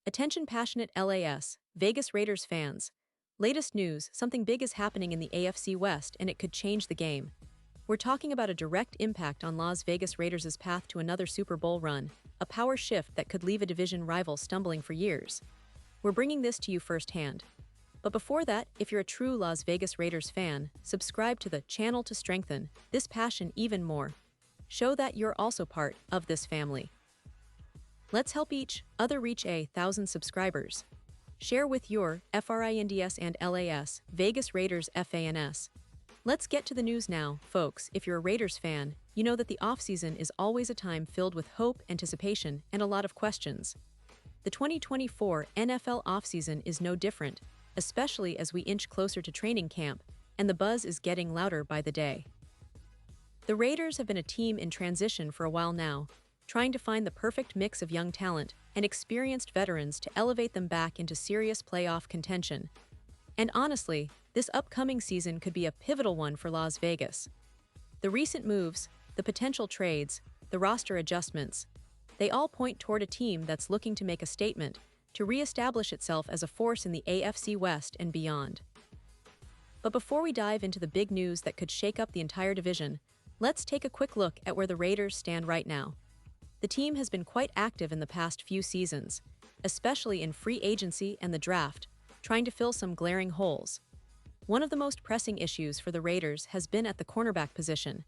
Attention passionate LAS, Vegas Raiders fans. Latest news, something big is happening in the AFC West and it could change the game. We're talking about a direct impact on Las Vegas Raiders' path to another Super Bowl run, a power shift that could leave a division rival stumbling for years. We're bringing this to you firsthand. But before that, if you're a true Las Vegas Raiders fan, subscribe to the channel to strengthen this passion even more. Show that you're also part of this family. Let's help each other reach 1,000 subscribers. Share with your FRINDS and LAS, Vegas Raiders FANS. Let's get to the news now, folks. If you're a Raiders fan, you know that the offseason is always a time filled with hope, anticipation, and a lot of questions. The 2024 NFL offseason is no different, especially as we inch closer to training camp, and the buzz is getting louder by the day. The Raiders have been a team in transition for a while now, trying to find the perfect mix of young talent and experienced veterans to elevate them back into serious playoff contention. And honestly, this upcoming season could be a pivotal one for Las Vegas. The recent moves, the potential trades, the roster adjustments, they all point toward a team that's looking to make a statement, to reestablish itself as a force in the AFC West and beyond. But before we dive into the big news that could shake up the entire division, let's take a quick look at where the Raiders stand right now. The team has been quite active in the past few seasons, especially in free agency and the draft, trying to fill some glaring holes. One of the most pressing issues for the Raiders has been at the cornerback position.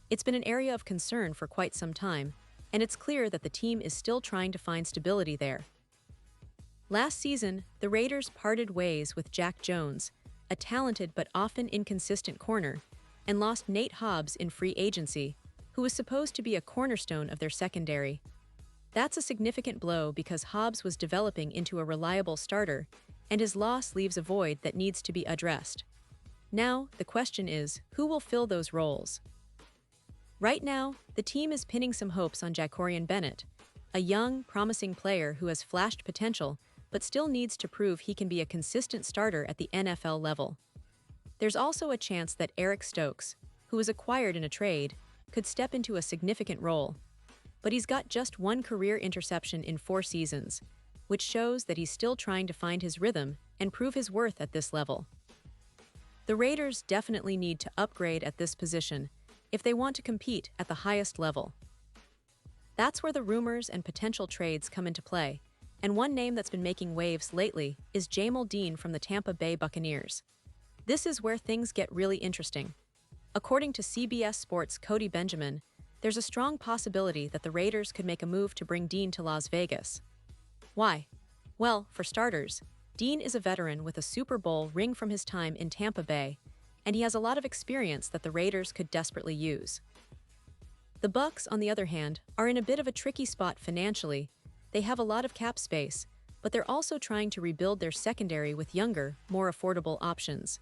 It's been an area of concern for quite some time, and it's clear that the team is still trying to find stability there. Last season, the Raiders parted ways with Jack Jones, a talented but often inconsistent corner, and lost Nate Hobbs in free agency, who was supposed to be a cornerstone of their secondary. That's a significant blow because Hobbs was developing into a reliable starter, and his loss leaves a void that needs to be addressed. Now, the question is, who will fill those roles? Right now, the team is pinning some hopes on Jacorian Bennett, a young, promising player who has flashed potential but still needs to prove he can be a consistent starter at the NFL level. There's also a chance that Eric Stokes, who was acquired in a trade, could step into a significant role. But he's got just one career interception in 4 seasons, which shows that he's still trying to find his rhythm and prove his worth at this level. The Raiders definitely need to upgrade at this position if they want to compete at the highest level. That's where the rumors and potential trades come into play, and one name that's been making waves lately is Jamel from the Tampa Bay Buccaneers. This is where things get really interesting. According to CBS Sports' Cody Benjamin, there's a strong possibility that the Raiders could make a move to bring Dean to Las Vegas. Why? Well, for starters, Dean is a veteran with a Super Bowl ring from his time in Tampa Bay, and he has a lot of experience that the Raiders could desperately use. The Bucs, on the other hand, are in a bit of a tricky spot financially. They have a lot of cap space, but they're also trying to rebuild their secondary with younger, more affordable options.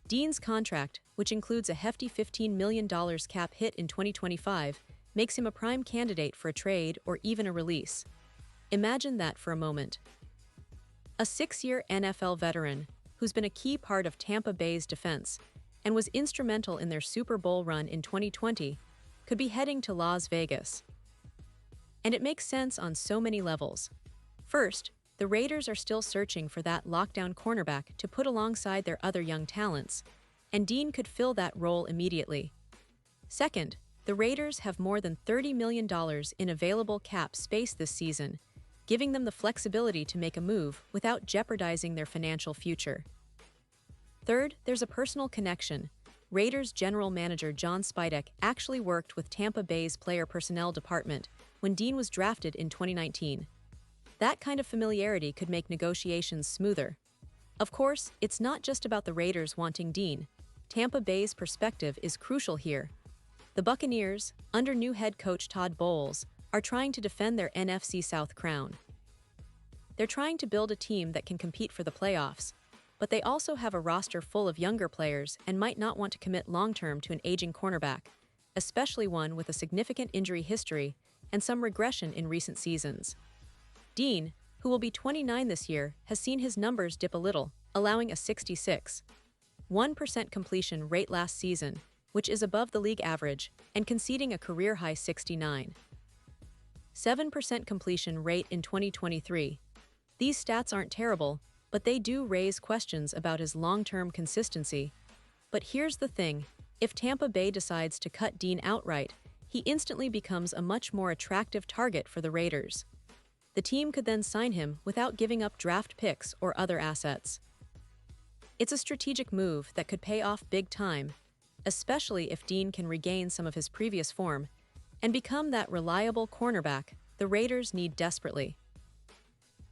Dean's contract, which includes a hefty $15 million cap hit in 2025, makes him a prime candidate for a trade or even a release. Imagine that for a moment. A 6-year NFL veteran, who's been a key part of Tampa Bay's defense and was instrumental in their Super Bowl run in 2020, could be heading to Las Vegas. And it makes sense on so many levels. First, the Raiders are still searching for that lockdown cornerback to put alongside their other young talents, and Dean could fill that role immediately. Second, the Raiders have more than $30 million in available cap space this season, giving them the flexibility to make a move without jeopardizing their financial future. Third, there's a personal connection. Raiders general manager John Spidek actually worked with Tampa Bay's player personnel department when Dean was drafted in 2019. That kind of familiarity could make negotiations smoother. Of course, it's not just about the Raiders wanting Dean. Tampa Bay's perspective is crucial here. The Buccaneers, under new head coach Todd Bowles, are trying to defend their NFC South crown. They're trying to build a team that can compete for the playoffs, but they also have a roster full of younger players and might not want to commit long-term to an aging cornerback, especially one with a significant injury history and some regression in recent seasons. Dean, who will be 29 this year, has seen his numbers dip a little, allowing a 66.1% completion rate last season, which is above the league average, and conceding a career-high 69.7% completion rate in 2023. These stats aren't terrible, but they do raise questions about his long-term consistency. But here's the thing, if Tampa Bay decides to cut Dean outright, he instantly becomes a much more attractive target for the Raiders. The team could then sign him without giving up draft picks or other assets. It's a strategic move that could pay off big time, especially if Dean can regain some of his previous form and become that reliable cornerback the Raiders need desperately.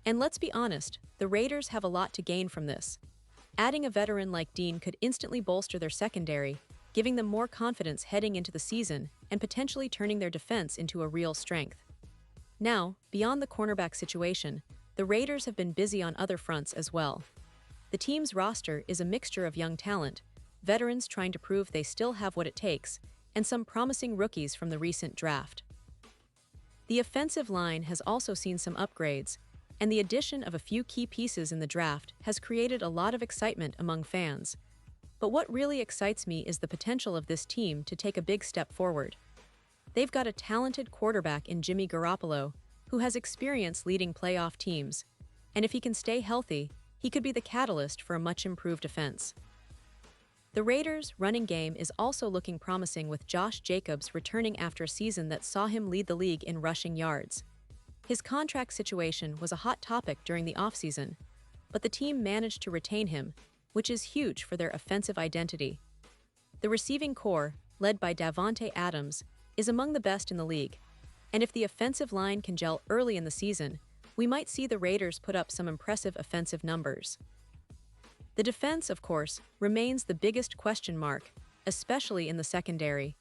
And let's be honest, the Raiders have a lot to gain from this. Adding a veteran like Dean could instantly bolster their secondary, giving them more confidence heading into the season and potentially turning their defense into a real strength. Now, beyond the cornerback situation, the Raiders have been busy on other fronts as well. The team's roster is a mixture of young talent, veterans trying to prove they still have what it takes, and some promising rookies from the recent draft. The offensive line has also seen some upgrades, and the addition of a few key pieces in the draft has created a lot of excitement among fans. But what really excites me is the potential of this team to take a big step forward. They've got a talented quarterback in Jimmy Garoppolo, who has experience leading playoff teams, and if he can stay healthy, he could be the catalyst for a much improved offense. The Raiders' running game is also looking promising with Josh Jacobs returning after a season that saw him lead the league in rushing yards. His contract situation was a hot topic during the offseason, but the team managed to retain him, which is huge for their offensive identity. The receiving core, led by Davante Adams, is among the best in the league, and if the offensive line can gel early in the season, we might see the Raiders put up some impressive offensive numbers. The defense, of course, remains the biggest question mark, especially in the secondary.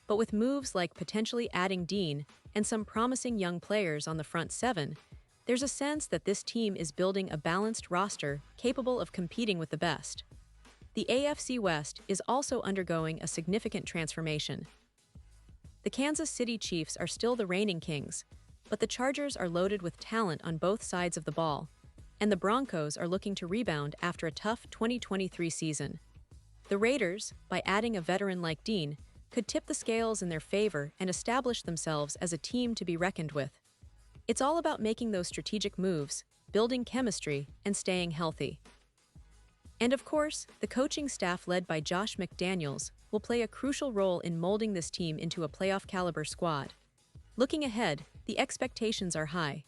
But with moves like potentially adding Dean and some promising young players on the front seven, there's a sense that this team is building a balanced roster capable of competing with the best. The AFC West is also undergoing a significant transformation. The Kansas City Chiefs are still the reigning kings, but the Chargers are loaded with talent on both sides of the ball, and the Broncos are looking to rebound after a tough 2023 season. The Raiders, by adding a veteran like Dean, could tip the scales in their favor and establish themselves as a team to be reckoned with. It's all about making those strategic moves, building chemistry, and staying healthy. And of course, the coaching staff led by Josh McDaniels will play a crucial role in molding this team into a playoff-caliber squad. Looking ahead, the expectations are high.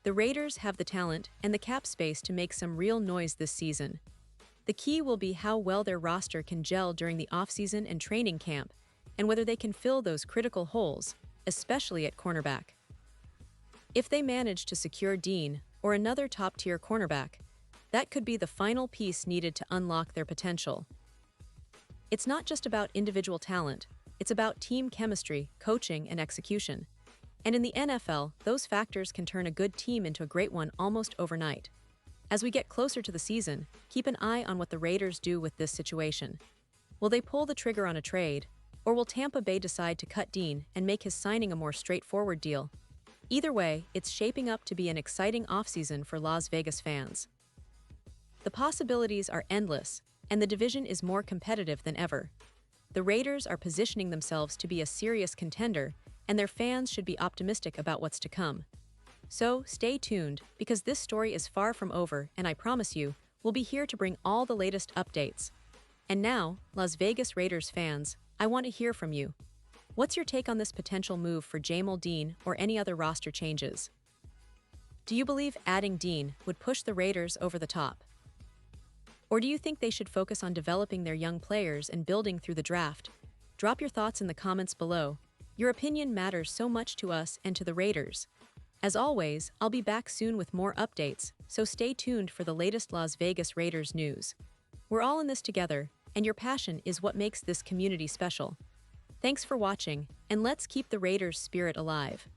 The Raiders have the talent and the cap space to make some real noise this season. The key will be how well their roster can gel during the offseason and training camp, and whether they can fill those critical holes, especially at cornerback. If they manage to secure Dean or another top-tier cornerback, that could be the final piece needed to unlock their potential. It's not just about individual talent, it's about team chemistry, coaching, and execution. And in the NFL, those factors can turn a good team into a great one almost overnight. As we get closer to the season, keep an eye on what the Raiders do with this situation. Will they pull the trigger on a trade, or will Tampa Bay decide to cut Dean and make his signing a more straightforward deal? Either way, it's shaping up to be an exciting offseason for Las Vegas fans. The possibilities are endless, and the division is more competitive than ever. The Raiders are positioning themselves to be a serious contender, and their fans should be optimistic about what's to come. So, stay tuned, because this story is far from over, and I promise you, we'll be here to bring all the latest updates. And now, Las Vegas Raiders fans, I want to hear from you. What's your take on this potential move for Jamel Dean or any other roster changes? Do you believe adding Dean would push the Raiders over the top? Or do you think they should focus on developing their young players and building through the draft? Drop your thoughts in the comments below. Your opinion matters so much to us and to the Raiders. As always, I'll be back soon with more updates, so stay tuned for the latest Las Vegas Raiders news. We're all in this together, and your passion is what makes this community special. Thanks for watching, and let's keep the Raiders' spirit alive.